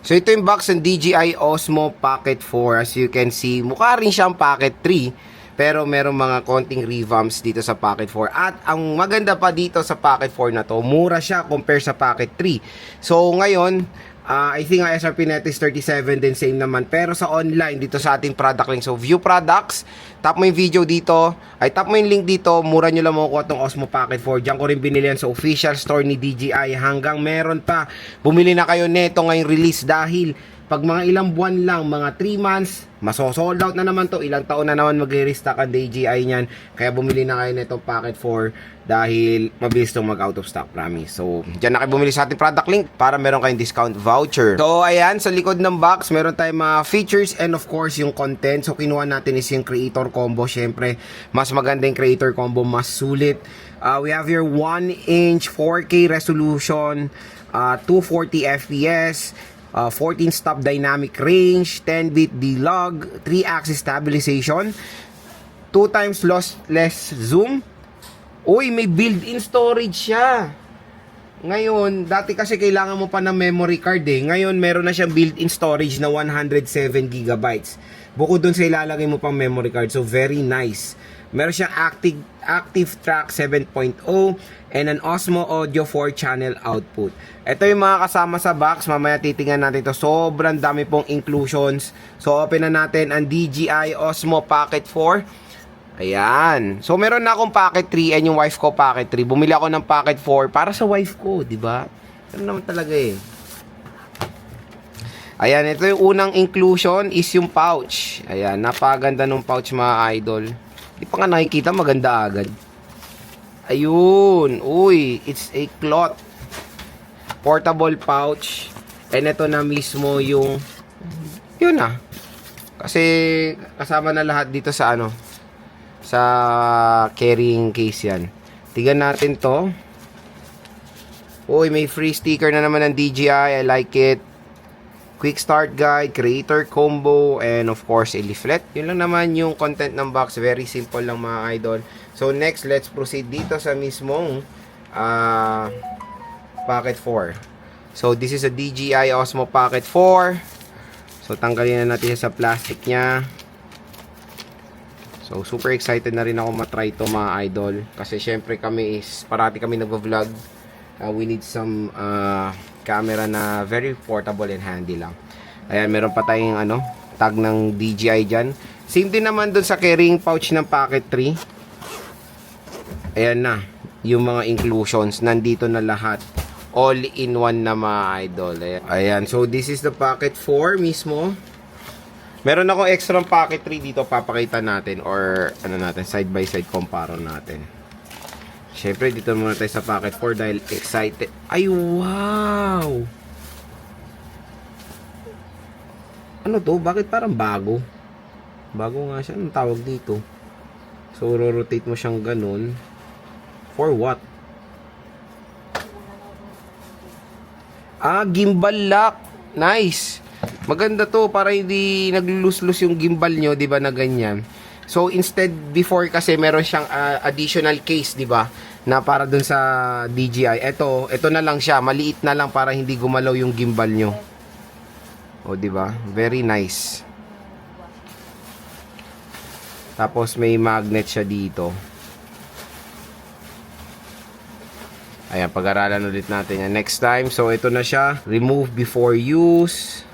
So ito yung box ng DJI Osmo Pocket 4. As you can see, mukha rin siyang Pocket 3, pero merong mga konting revamps dito sa Pocket 4. At ang maganda pa dito sa Pocket 4 na to, mura siya compare sa Pocket 3. So ngayon, I think ang SRP net is 37 din, same naman. Pero sa online, dito sa ating product link. So view products, tap mo yung video dito, tap mo yung link dito, mura nyo lang makukuha itong Osmo Pocket 4. Diyan ko rin binili yan sa official store ni DJI. Hanggang meron pa, bumili na kayo neto ngayong release dahil pag mga ilang buwan lang, mga 3 months, maso-sold out na naman to. Ilang taon na naman magre-restock ang DJI niyan. Kaya bumili na kayo nitong Pocket 4 dahil mabilis itong mag-out of stock, promise. So, dyan na kayo bumili sa ating product link para meron kayong discount voucher. So, ayan, sa likod ng box, meron tayong mga features and of course, yung content. So, kinuha natin is yung creator combo. Syempre, mas maganda yung creator combo, mas sulit. We have your 1-inch 4K resolution, 240 FPS, 14 stop dynamic range, 10-bit D-Log, 3-axis stabilization, 2 times lossless zoom. Uy, may built-in storage siya. Ngayon, dati kasi kailangan mo pa ng memory card eh. Ngayon, meron na siyang built-in storage na 107 gigabytes. Bukod dun sa ilalagay mo pang memory card. So, very nice. Meron siyang active track 7.0 and an Osmo Audio 4-channel output. Ito yung mga kasama sa box. Mamaya titingnan natin ito. Sobrang dami pong inclusions. So, open na natin ang DJI Osmo Pocket 4. Ayan. So, meron na akong Pocket 3 and yung wife ko Pocket 3. Bumili ako ng Pocket 4 para sa wife ko, di ba? Ano naman talaga eh. Ayan, ito yung unang inclusion is yung pouch. Ayan, napaganda ng pouch mga idol. Di pa nga nakikita, maganda agad. Ayun. Uy, it's a cloth portable pouch. And ito na mismo yung yun na. Kasi kasama na lahat dito sa ano, sa carrying case yan. Tignan natin to. Uy, may free sticker na naman ng DJI. I like it. Quick start guide, creator combo, and of course, a leaflet. Yun lang naman yung content ng box. Very simple lang mga idol. So next, let's proceed dito sa mismong Pocket 4. So this is a DJI Osmo Pocket 4. So tanggalin na natin sa plastic niya. So super excited na rin ako matry ito mga idol. Kasi syempre kami is, parati kami nagvo-vlog. We need some camera na very portable and handy lang. Ayan, meron pa tayong ano, tag ng DJI dyan. Same din naman dun sa carrying pouch ng Pocket 3. Ayan na, yung mga inclusions, nandito na lahat. All in one na mga idol. Ayan, so this is the Pocket 4 mismo. Meron ako extra Pocket 3 dito, papakita natin or ano natin, side by side comparo natin. Syempre, dito muna tayo sa Pocket 4 dahil excited. Ay, wow! Ano to? Bakit parang bago? Bago nga siya. Anong tawag dito? So, rotate mo siyang ganun. For what? Gimbal lock. Nice! Maganda to para hindi naglulus-lus yung gimbal nyo, di ba, na ganyan. So instead before kasi meron siyang additional case, 'di ba? Na para dun sa DJI. Ito na lang siya, maliit na lang para hindi gumalaw yung gimbal nyo. O 'di ba? Very nice. Tapos may magnet siya dito. Ayan, pag-aralan ulit natin yan next time. So ito na siya, remove before use.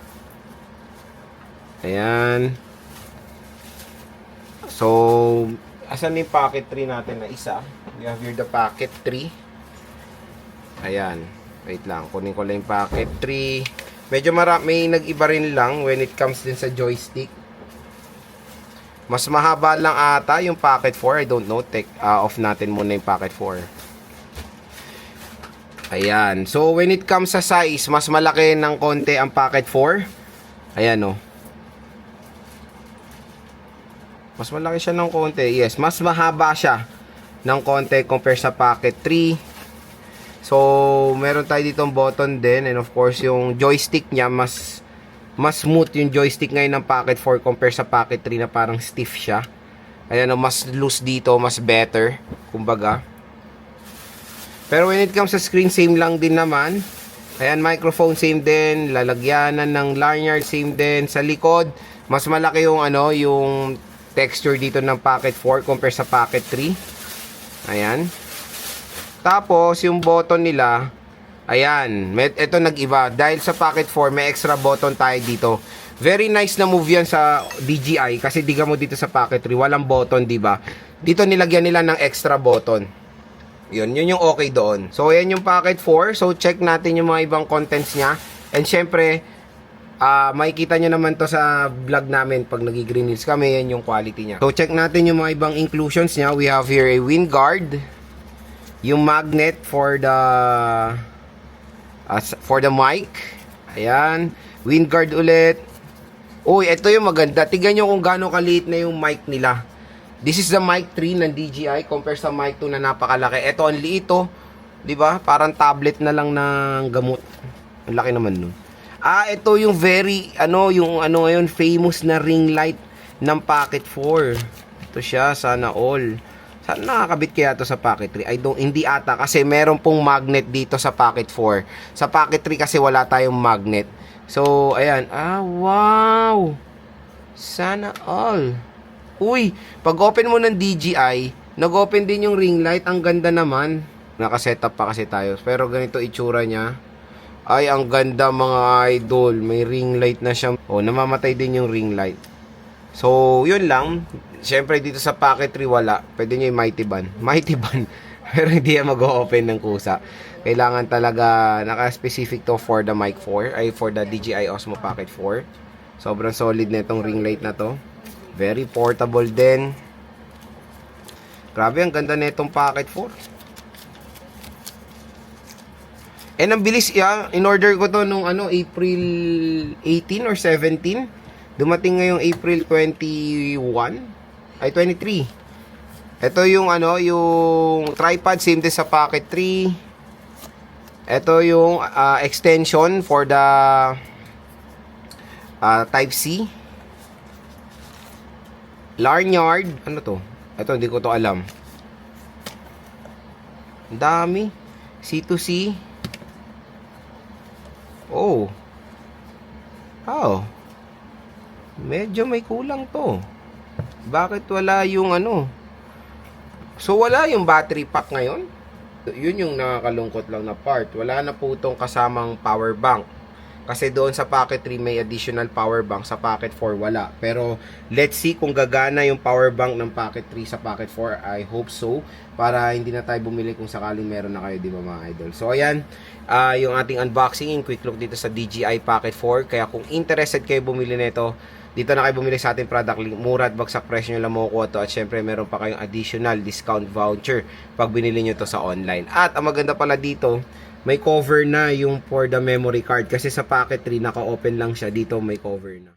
Ayan. So, asan yung Pocket 3 natin na isa? We have here the Pocket 3. Ayan. Wait lang. Kunin ko lang yung Pocket 3. Medyo may nag-iba rin lang when it comes din sa joystick. Mas mahaba lang ata yung Pocket 4. I don't know. Off natin muna yung Pocket 4. Ayan. So, when it comes sa size, mas malaki ng konti ang Pocket 4. Ayan o. Mas malaki siya ng konti. Yes, mas mahaba siya ng konti compare sa Pocket 3. So, meron tayo ditong button din. And of course, yung joystick niya, mas smooth yung joystick ngayon ng Pocket 4 compare sa Pocket 3 na parang stiff siya. Ayan, mas loose dito, mas better. Kumbaga. Pero when it comes sa screen, same lang din naman. Ayan, microphone same din, lalagyanan ng lanyard same din. Sa likod, mas malaki yung ano, yung texture dito ng Pocket 4 compare sa Pocket 3. Ayan. Tapos yung button nila, ayan, ito nag-iba. Dahil sa Pocket 4, may extra button tayo dito. Very nice na move yan sa DJI kasi diga mo dito sa Pocket 3, walang button, di ba? Dito nilagyan nila ng extra button. Yun yung okay doon. So, ayan yung Pocket 4. So, check natin yung mga ibang contents niya. And syempre, makikita nyo naman to sa vlog namin pag nag-green hills kami. Yan yung quality niya. So, check natin yung mga ibang inclusions niya. We have here a wind guard. Yung magnet for the mic. Ayan. Wind guard ulit. Uy, ito yung maganda. Tignan nyo kung gaano kaliit na yung mic nila. This is the mic 3 ng DJI compare sa mic 2 na napakalaki. Ito, ang liit to. Diba? Parang tablet na lang ng gamot. Ang laki naman nun. Ito yung very, ngayon, famous na ring light ng Pocket 4. Ito siya, sana all. Saan nakakabit kaya to sa Pocket 3? Hindi ata kasi meron pong magnet dito sa Pocket 4. Sa Pocket 3 kasi wala tayong magnet. So, ayan. Wow! Sana all. Uy, pag open mo ng DJI, nag-open din yung ring light. Ang ganda naman. Naka-setup pa kasi tayo. Pero ganito itsura niya. Ay, ang ganda mga idol. May ring light na siya. Oh, namamatay din yung ring light. So, yun lang. Siyempre, dito sa Pocket 3 wala. Pwede nyo yung Mighty Band. Mighty Band. Pero hindi yan mag-open ng kusa. Kailangan talaga naka-specific to for the Mic 4. Ay, for the DJI Osmo Pocket 4. Sobrang solid na itong ring light na to. Very portable din. Grabe, ang ganda na itong Pocket 4. And ang bilis, in-order ko to nung April 18 or 17. Dumating ngayong April 21. Ay, 23. Ito yung yung tripod, same din sa Pocket 3. Ito yung extension for the Type-C. Lanyard. Ano to? Ito, hindi ko to alam. Ang dami. C2C. Oh. Medyo may kulang to. Bakit wala yung So, wala yung battery pack ngayon? Yun yung nakakalungkot lang na part. Wala na po itong kasamang power bank. Kasi doon sa Pocket 3 may additional power bank. Sa Pocket 4 wala. Pero let's see kung gagana yung power bank ng Pocket 3 sa Pocket 4. I hope so. Para hindi na tayo bumili kung sakaling meron na kayo, di ba mga idol? So ayan, yung ating unboxing, quick look dito sa DJI Pocket 4. Kaya kung interested kayo bumili nito, dito na kayo bumili sa ating product link. Mura at bagsak presyo nyo lang makukuha to. At syempre meron pa kayong additional discount voucher pag binili nyo to sa online. At ang maganda pala dito, may cover na yung for the memory card. Kasi sa Pocket 3, naka-open lang siya. Dito may cover na.